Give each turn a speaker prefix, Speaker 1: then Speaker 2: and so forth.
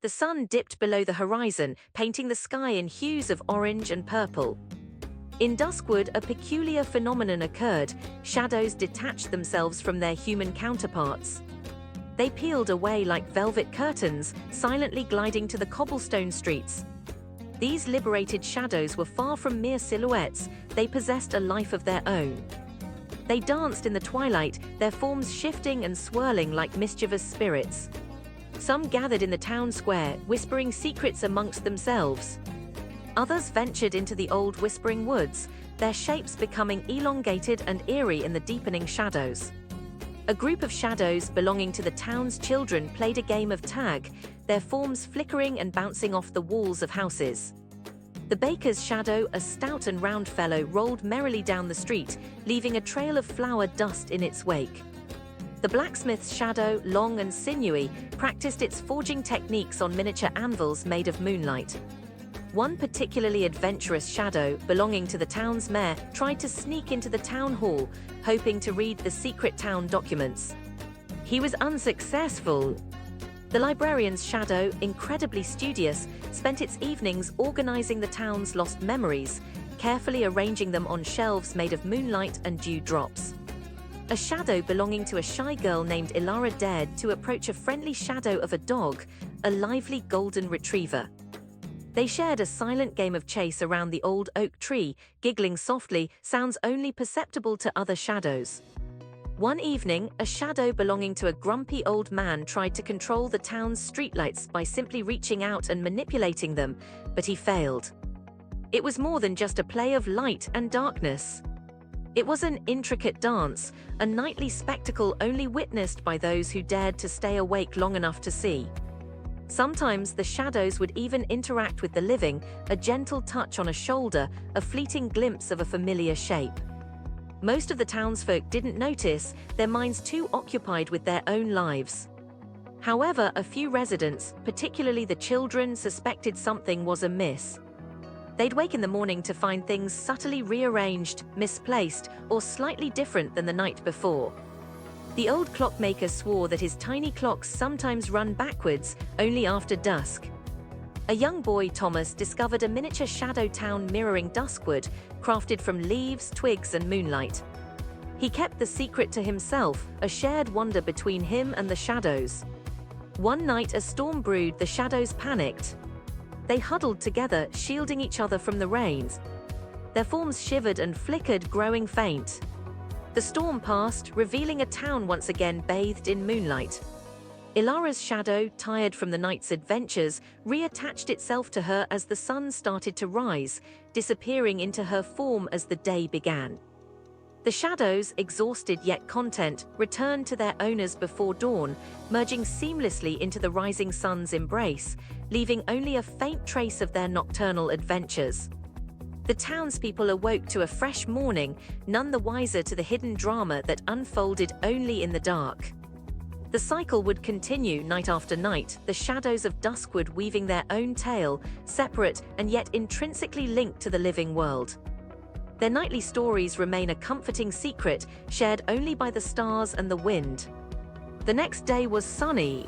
Speaker 1: the sun dipped below the horizon, painting the sky in hues of orange and purple. In Duskwood, a peculiar phenomenon occurred. Shadows detached themselves from their human counterparts. They peeled away like velvet curtains, silently gliding to the cobblestone streets. These liberated shadows were far from mere silhouettes. They possessed a life of their own. They danced in the twilight, their forms shifting and swirling like mischievous spirits. Some gathered in the town square, whispering secrets amongst themselves. Others ventured into the old whispering woods, their shapes becoming elongated and eerie in the deepening shadows. A group of shadows belonging to the town's children played a game of tag, their forms flickering and bouncing off the walls of houses. The baker's shadow, a stout and round fellow, rolled merrily down the street, leaving a trail of flour dust in its wake. The blacksmith's shadow, long and sinewy, practiced its forging techniques on miniature anvils made of moonlight. One particularly adventurous shadow, belonging to the town's mayor, tried to sneak into the town hall, hoping to read the secret town documents. He was unsuccessful. The librarian's shadow, incredibly studious, spent its evenings organizing the town's lost memories, carefully arranging them on shelves made of moonlight and dewdrops. A shadow belonging to a shy girl named Ilara dared to approach a friendly shadow of a dog, a lively golden retriever. They shared a silent game of chase around the old oak tree, giggling softly, sounds only perceptible to other shadows. One evening, a shadow belonging to a grumpy old man tried to control the town's streetlights by simply reaching out and manipulating them, but he failed. It was more than just a play of light and darkness. It was an intricate dance, a nightly spectacle only witnessed by those who dared to stay awake long enough to see. Sometimes the shadows would even interact with the living, a gentle touch on a shoulder, a fleeting glimpse of a familiar shape. Most of the townsfolk didn't notice, their minds too occupied with their own lives. However, a few residents, particularly the children, suspected something was amiss. They'd wake in the morning to find things subtly rearranged, misplaced, or slightly different than the night before. The old clockmaker swore that his tiny clocks sometimes run backwards, only after dusk. A young boy, Thomas, discovered a miniature shadow town mirroring Duskwood, crafted from leaves, twigs, and moonlight. He kept the secret to himself, a shared wonder between him and the shadows. One night a storm brewed, the shadows panicked. They huddled together, shielding each other from the rains. Their forms shivered and flickered, growing faint. The storm passed, revealing a town once again bathed in moonlight. Ilara's shadow, tired from the night's adventures, reattached itself to her as the sun started to rise, disappearing into her form as the day began. The shadows, exhausted yet content, returned to their owners before dawn, merging seamlessly into the rising sun's embrace, leaving only a faint trace of their nocturnal adventures. The townspeople awoke to a fresh morning, none the wiser to the hidden drama that unfolded only in the dark. The cycle would continue night after night, the shadows of Duskwood weaving their own tale, separate and yet intrinsically linked to the living world. Their nightly stories remain a comforting secret, shared only by the stars and the wind. The next day was sunny,